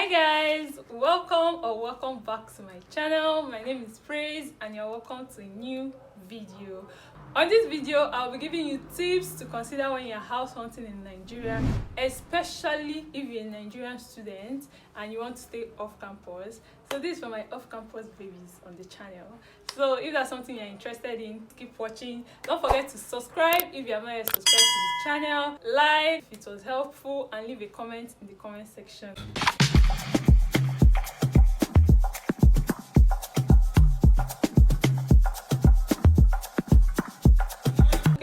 Hi guys, welcome back to my channel. My name is Praise and you're welcome to a new video. On this video, I'll be giving you tips to consider when you're house hunting in Nigeria, especially if you're a Nigerian student and you want to stay off campus. So this is for my off-campus babies on the channel. So if that's something you're interested in, keep watching. Don't forget to subscribe if you have not yet subscribed to the channel, like if it was helpful, and leave a comment in the comment section.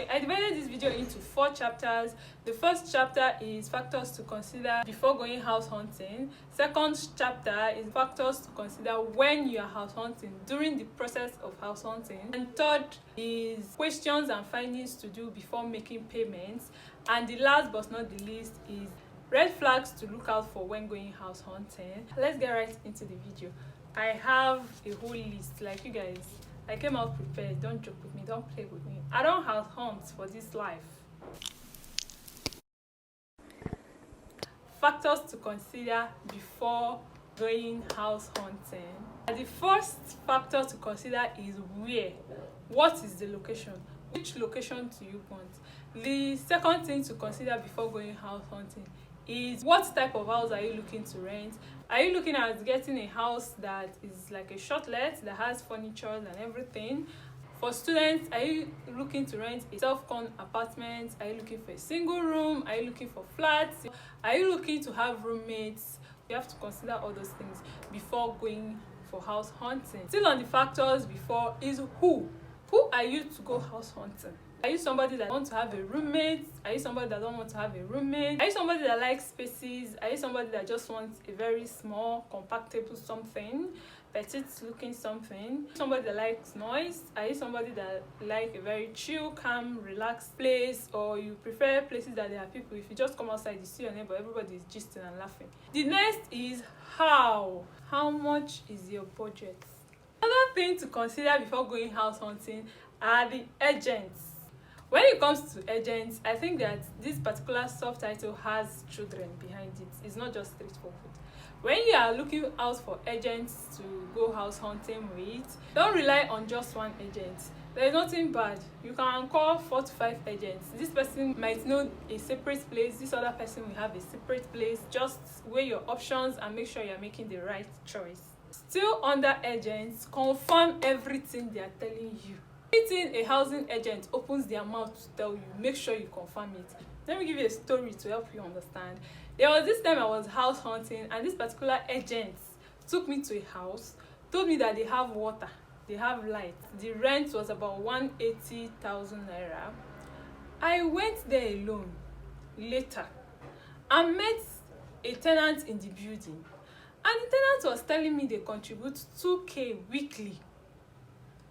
I divided this video into 4 chapters. The first chapter is factors to consider before going house hunting. Second chapter is factors to consider when you are house hunting, during the process of house hunting. And third is questions and findings to do before making payments. And the last but not the least is red flags to look out for when going house hunting. Let's get right into the video. I have a whole list, like you guys. I came out prepared. Don't joke with me. Don't play with me. I don't have hunts for this life. Factors to consider before going house hunting. The first factor to consider is where. What is the location? Which location do you want? The second thing to consider before going house hunting is what type of house are you looking to rent? Are you looking at getting a house that is like a shortlet that has furniture and everything? For students, are you looking to rent a self-con apartment? Are you looking for a single room? Are you looking for flats? Are you looking to have roommates? You have to consider all those things before going for house hunting. Still on the factors before is who. Who are you to go house hunting? Are you somebody that wants to have a roommate? Are you somebody that don't want to have a roommate? Are you somebody that likes spaces? Are you somebody that just wants a very small, compactable something, petite looking something? Somebody that likes noise? Are you somebody that like a very chill, calm, relaxed place? Or you prefer places that there are people? If you just come outside, you see your neighbor, everybody is gisting and laughing. The next is how. How much is your budget? Another thing to consider before going house hunting are the agents. When it comes to agents, I think that this particular subtitle has children behind it. It's not just straightforward. When you are looking out for agents to go house hunting with, don't rely on just one agent. There is nothing bad. You can call 4 to 5 agents. This person might know a separate place. This other person will have a separate place. Just weigh your options and make sure you're making the right choice. Still under agents, confirm everything they are telling you. Anything a housing agent opens their mouth to tell you, make sure you confirm it. Let me give you a story to help you understand. There was this time I was house hunting and this particular agent took me to a house, told me that they have water, they have light. The rent was about 180,000 naira. I went there alone later and met a tenant in the building. And the tenant was telling me they contribute 2k weekly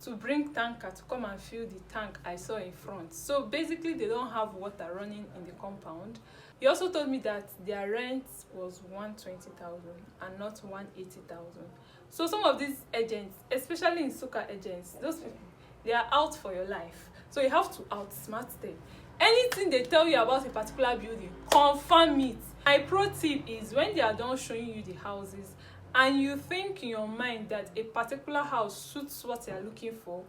to bring tanker to come and fill the tank I saw in front. So basically they don't have water running in the compound. He also told me that their rent was 120,000 and not 180,000. So some of these agents, especially in Suka agents, those people, they are out for your life. So you have to outsmart them. Anything they tell you about a particular building, confirm it. My pro tip is when they are done showing you the houses and you think in your mind that a particular house suits what you are looking for,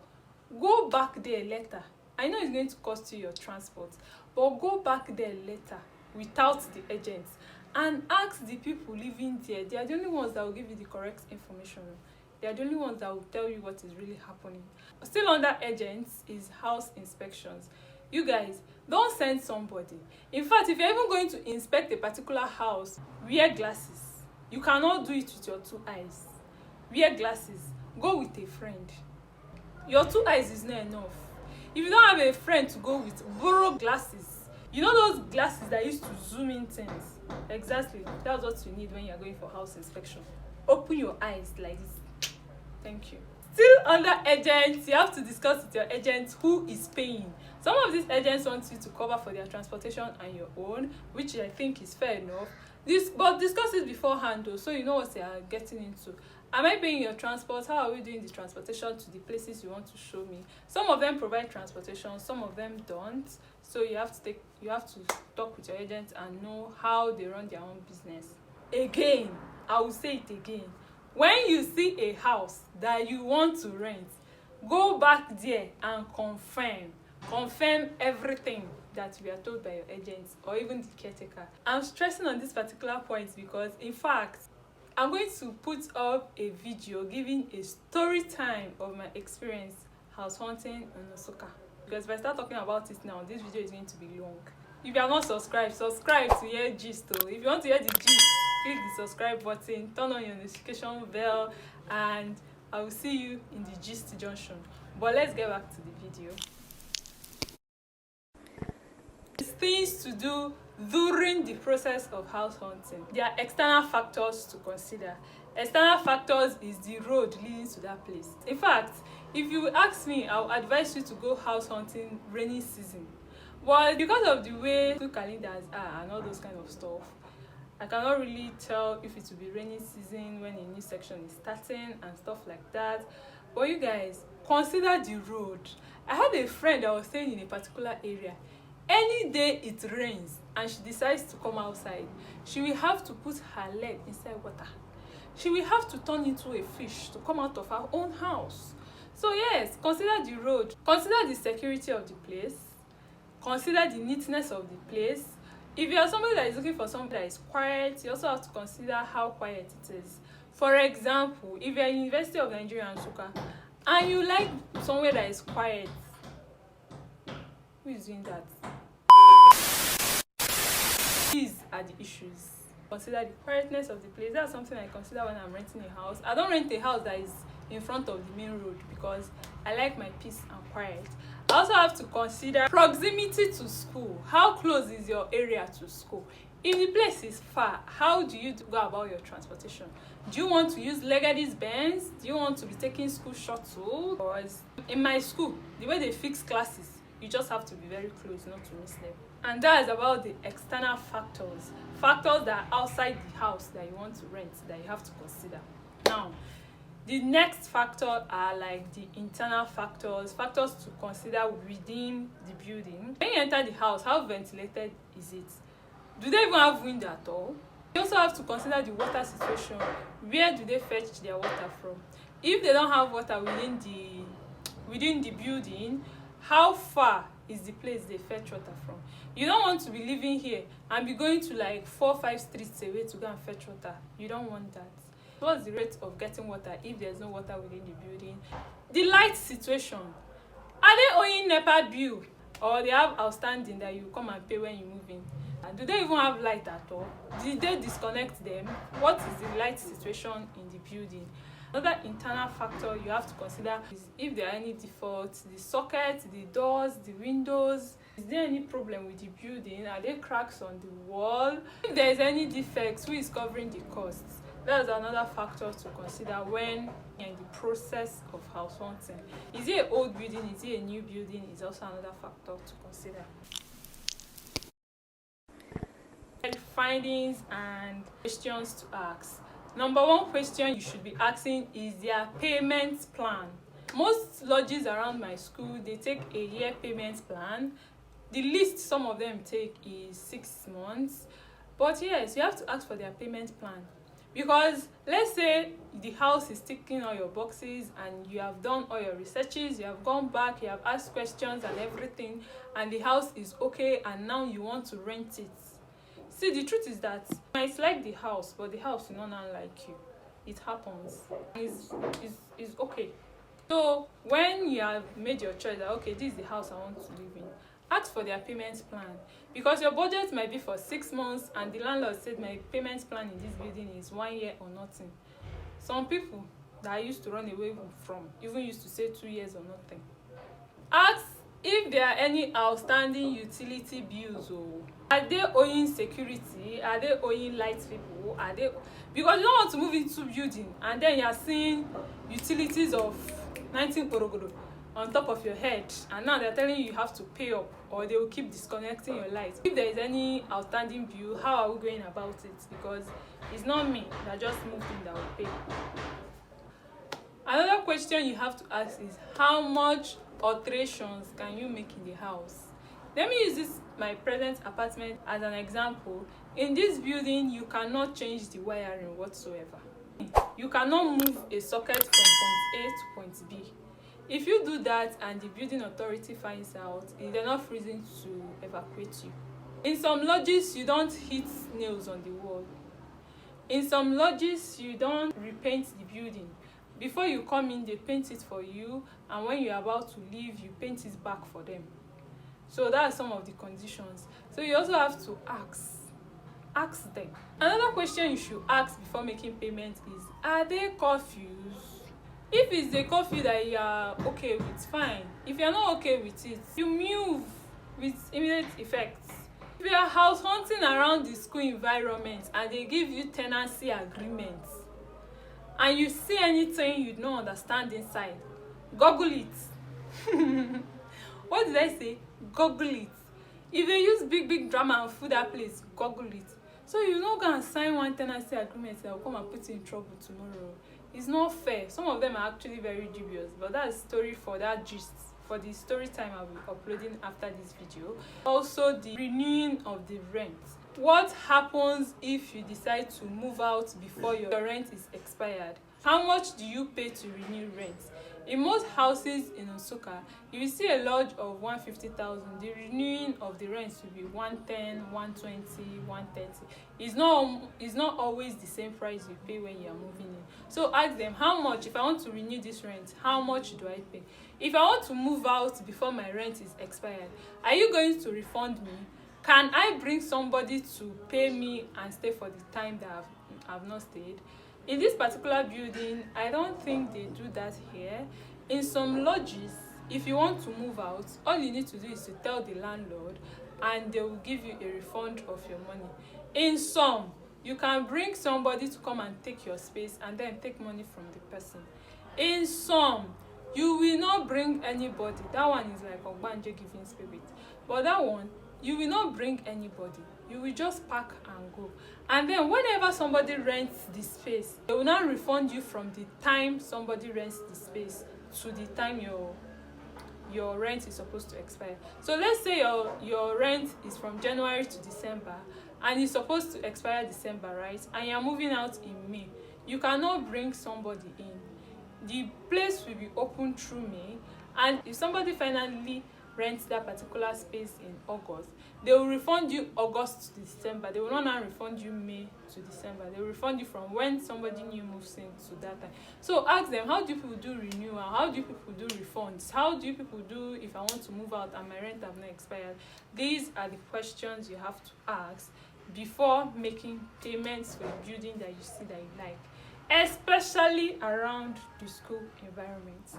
go back there later. I know it's going to cost you your transport, but go back there later without the agents and ask the people living there. They are the only ones that will give you the correct information. They are the only ones that will tell you what is really happening. Still under agents is house inspections. You guys, don't send somebody. In fact, if you're even going to inspect a particular house, wear glasses. You cannot do it with your 2 eyes. Wear glasses. Go with a friend. Your 2 eyes is not enough. If you don't have a friend to go with, borrow glasses. You know those glasses that used to zoom in things? Exactly. That's what you need when you're going for house inspection. Open your eyes like this. Thank you. Still under agents, you have to discuss with your agent who is paying. Some of these agents want you to cover for their transportation and your own, which I think is fair enough. But discuss it beforehand though, so you know what you are getting into. Am I paying your transport? How are we doing the transportation to the places you want to show me? Some of them provide transportation, some of them don't. So you have to talk with your agent and know how they run their own business. Again, I will say it again. When you see a house that you want to rent, go back there and confirm everything that we are told by your agents or even the caretaker. I'm stressing on this particular point because, in fact, I'm going to put up a video giving a story time of my experience house hunting in Osaka. Because if I start talking about it now, this video is going to be long. If you are not subscribed, subscribe to hear gist. If you want to hear the gist, click the subscribe button, turn on your notification bell, and I will see you in the gist junction. But let's get back to the video. Things to do during the process of house hunting. There are external factors to consider. External factors is the road leading to that place. In fact, if you ask me, I will advise you to go house hunting rainy season. But because of the way school calendars are and all those kind of stuff, I cannot really tell if it will be rainy season when a new section is starting and stuff like that. But you guys, consider the road. I had a friend that was staying in a particular area. Any day it rains and she decides to come outside, she will have to put her leg inside water. She will have to turn into a fish to come out of her own house. So yes, consider the road, consider the security of the place, consider the neatness of the place. If you are somebody that is looking for something that is quiet, you also have to consider how quiet it is. For example, if you are in University of Nigeria and Nsukka and you like somewhere that is quiet, who is doing that? These are the issues. Consider the quietness of the place. That's something I consider when I'm renting a house. I don't rent a house that is in front of the main road because I like my peace and quiet. I also have to consider proximity to school. How close is your area to school? If the place is far, how do you go about your transportation? Do you want to use Legacy's Benz? Do you want to be taking school shuttle? Or in my school, the way they fix classes, you just have to be very close not to miss them. And that is about the external factors that are outside the house that you want to rent that you have to consider. Now, the next factor are like the internal factors to consider within the building. When you enter the house, how ventilated is it? Do they even have window at all? You also have to consider the water situation. Where do they fetch their water from? If they don't have water within the building, how far is the place they fetch water from? You don't want to be living here and be going to like 4 or 5 streets away to go and fetch water. You don't want that. What's the rate of getting water if there's no water within the building? The light situation. Are they owing NEPA bill or they have outstanding that you come and pay when you move in? And do they even have light at all? Did they disconnect them? What is the light situation in the building? Another internal factor you have to consider is if there are any defaults, the sockets, the doors, the windows. Is there any problem with the building? Are there cracks on the wall? If there is any defects, who is covering the costs? That's another factor to consider when you're in the process of house hunting. Is it an old building? Is it a new building? Is also another factor to consider. Findings and questions to ask. Number one question you should be asking is their payment plan. Most lodges around my school, they take a year payment plan. The least some of them take is 6 months. But yes, you have to ask for their payment plan. Because let's say the house is ticking all your boxes and you have done all your researches, you have gone back, you have asked questions and everything, and the house is okay and now you want to rent it. See, the truth is that you might like the house, but the house will not like you. It happens. It's okay. So when you have made your choice that, okay, this is the house I want to live in, ask for their payment plan. Because your budget might be for 6 months and the landlord said my payment plan in this building is 1 year or nothing. Some people that I used to run away from even used to say 2 years or nothing. Ask if there are any outstanding utility bills. Are they owing security? Are they owing light people? Are they, because you don't want to move into building and then you are seeing utilities of 19 orogodo on top of your head, and now they're telling you have to pay up or they will keep disconnecting your lights. If there is any outstanding bill, how are we going about it? Because it's not me that just moved in that will pay. Another question you have to ask is how much alterations can you make in the house? Let me use my present apartment as an example. In this building, you cannot change the wiring whatsoever. You cannot move a socket from point A to point B. If you do that and the building authority finds out, it's enough reason to evacuate you. In some lodges, you don't hit nails on the wall. In some lodges, you don't repaint the building. Before you come in, they paint it for you, and when you're about to leave, you paint it back for them. So that's some of the conditions. So you also have to ask them. Another question you should ask before making payment is, are they curfews? If it's a curfew that you are okay with, fine. If you're not okay with it, you move with immediate effect. If you are house hunting around the school environment and they give you tenancy agreements and you see anything you don't understand inside, Google it. What did I say? Google it. If they use big drama and food that place, Google it. So you not go and sign one tenancy agreement that will come and put you in trouble tomorrow. It's not fair. Some of them are actually very dubious, but that's story for that gist. For the story time I'll be uploading after this video. Also, the renewing of the rent. What happens if you decide to move out before your rent is expired? How much do you pay to renew rent? In most houses in Nsukka, you will see a lodge of 150,000. The renewing of the rent will be 110, 120, 130. It's not always the same price you pay when you are moving in. So ask them, how much, if I want to renew this rent, how much do I pay? If I want to move out before my rent is expired, are you going to refund me? Can I bring somebody to pay me and stay for the time that I've not stayed? In this particular building, I don't think they do that here. In some lodges, if you want to move out, all you need to do is to tell the landlord and they will give you a refund of your money. In some, you can bring somebody to come and take your space and then take money from the person. In some, you will not bring anybody. That one is like Ogbanje giving spirit. But that one, you will not bring anybody. You will just pack and go. And then whenever somebody rents the space, they will not refund you from the time somebody rents the space to the time your rent is supposed to expire. So let's say your rent is from January to December and it's supposed to expire December, right? And you're moving out in May. You cannot bring somebody in. The place will be open through May, and if somebody finally rents that particular space in August, they will refund you August to December. They will not now refund you May to December. They will refund you from when somebody new moves in to that time. So ask them, how do people do renewal? How do people do refunds? How do people do if I want to move out and my rent have not expired? These are the questions you have to ask before making payments for a building that you see that you like, especially around the school environment.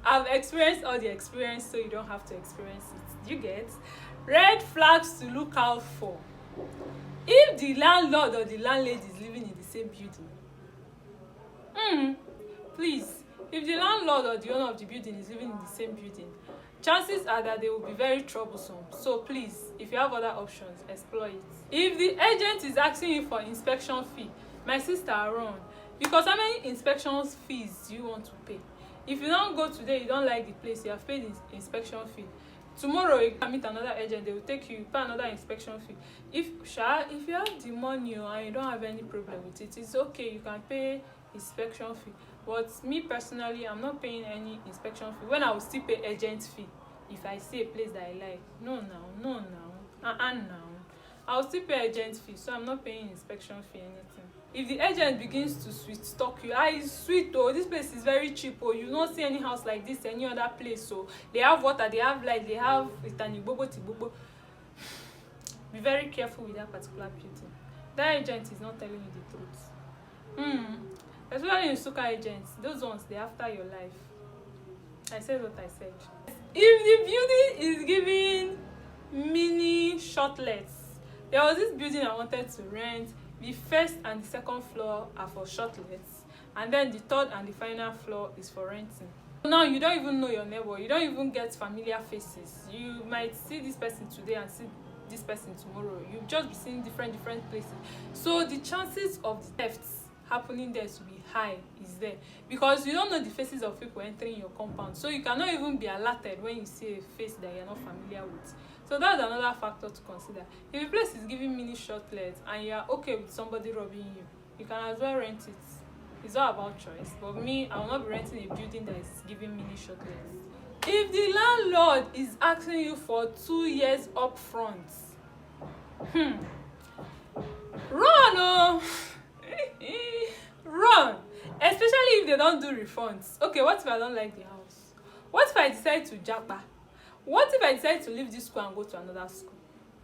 I've experienced all the experience, so you don't have to experience it. You get? Red flags to look out for. If the landlord or the landlady is living in the same building, please, if the landlord or the owner of the building is living in the same building, chances are that they will be very troublesome. So please, if you have other options, explore it. If the agent is asking you for inspection fee, my sister, run. Because how many inspection fees do you want to pay? If you don't go today, you don't like the place, you have paid the inspection fee. Tomorrow you can meet another agent, they will take you, pay another inspection fee. If you have the money and you don't have any problem with it, it's okay, you can pay inspection fee. But me personally, I'm not paying any inspection fee when I will still pay agent fee if I see a place that I like. No I'll still pay agent fee, so I'm not paying inspection fee anything. If the agent begins to sweet talk you, it's sweet oh, this place is very cheap oh, you don't see any house like this any other place, so they have water, they have light, they have itanibobo tibobo. Be very careful with that particular building. That agent is not telling you the truth. Especially in Nsukka agents, those ones, they after your life. I said what I said. If the building is giving mini shortlets, there was this building I wanted to rent. The first and the second floor are for shortlets, and then the third and the final floor is for renting. Now you don't even know your neighbor, you don't even get familiar faces. You might see this person today and see this person tomorrow. You just be seeing different places. So the chances of the thefts happening there to be high is there, because you don't know the faces of people entering your compound. So you cannot even be alerted when you see a face that you're not familiar with. So that's another factor to consider. If the place is giving mini shortlets and you're okay with somebody robbing you, you can as well rent it. It's all about choice. But me, I will not be renting a building that is giving mini shortlets. If the landlord is asking you for 2 years up front, run oh run, especially if they don't do refunds. Okay, what if I don't like the house? What if I decide to japa? What if I decide to leave this school and go to another school?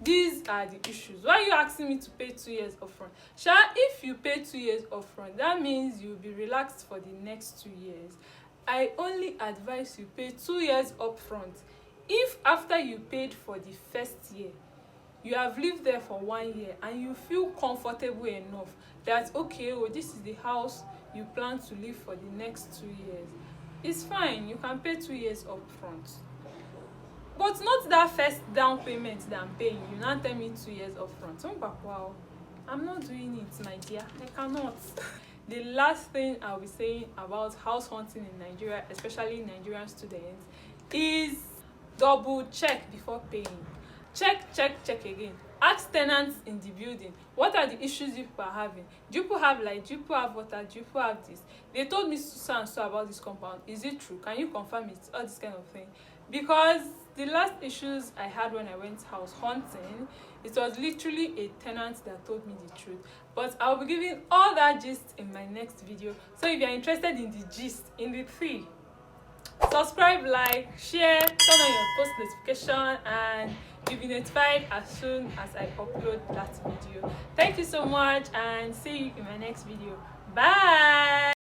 These are the issues. Why are you asking me to pay 2 years upfront? Sha, if you pay 2 years upfront, that means you'll be relaxed for the next 2 years. I only advise you pay 2 years upfront. If after you paid for the first year, you have lived there for 1 year and you feel comfortable enough that okay, oh, this is the house you plan to live for the next 2 years, it's fine. You can pay 2 years upfront. But not that first down payment that I'm paying. You now tell me 2 years upfront. Wow, I'm not doing it, my dear. I cannot. The last thing I'll be saying about house hunting in Nigeria, especially Nigerian students, is double check before paying. Check again. Ask tenants in the building, what are the issues you people are having? Do you people have light? Do you people have water? Do you people have this? They told me so and so about this compound. Is it true? Can you confirm it? All this kind of thing. Because the last issues I had when I went house hunting, it was literally a tenant that told me the truth. But I'll be giving all that gist in my next video. So if you're interested in the gist, in the three, subscribe, like, share, turn on your post notification, and you'll be notified as soon as I upload that video. Thank you so much, and see you in my next video. Bye.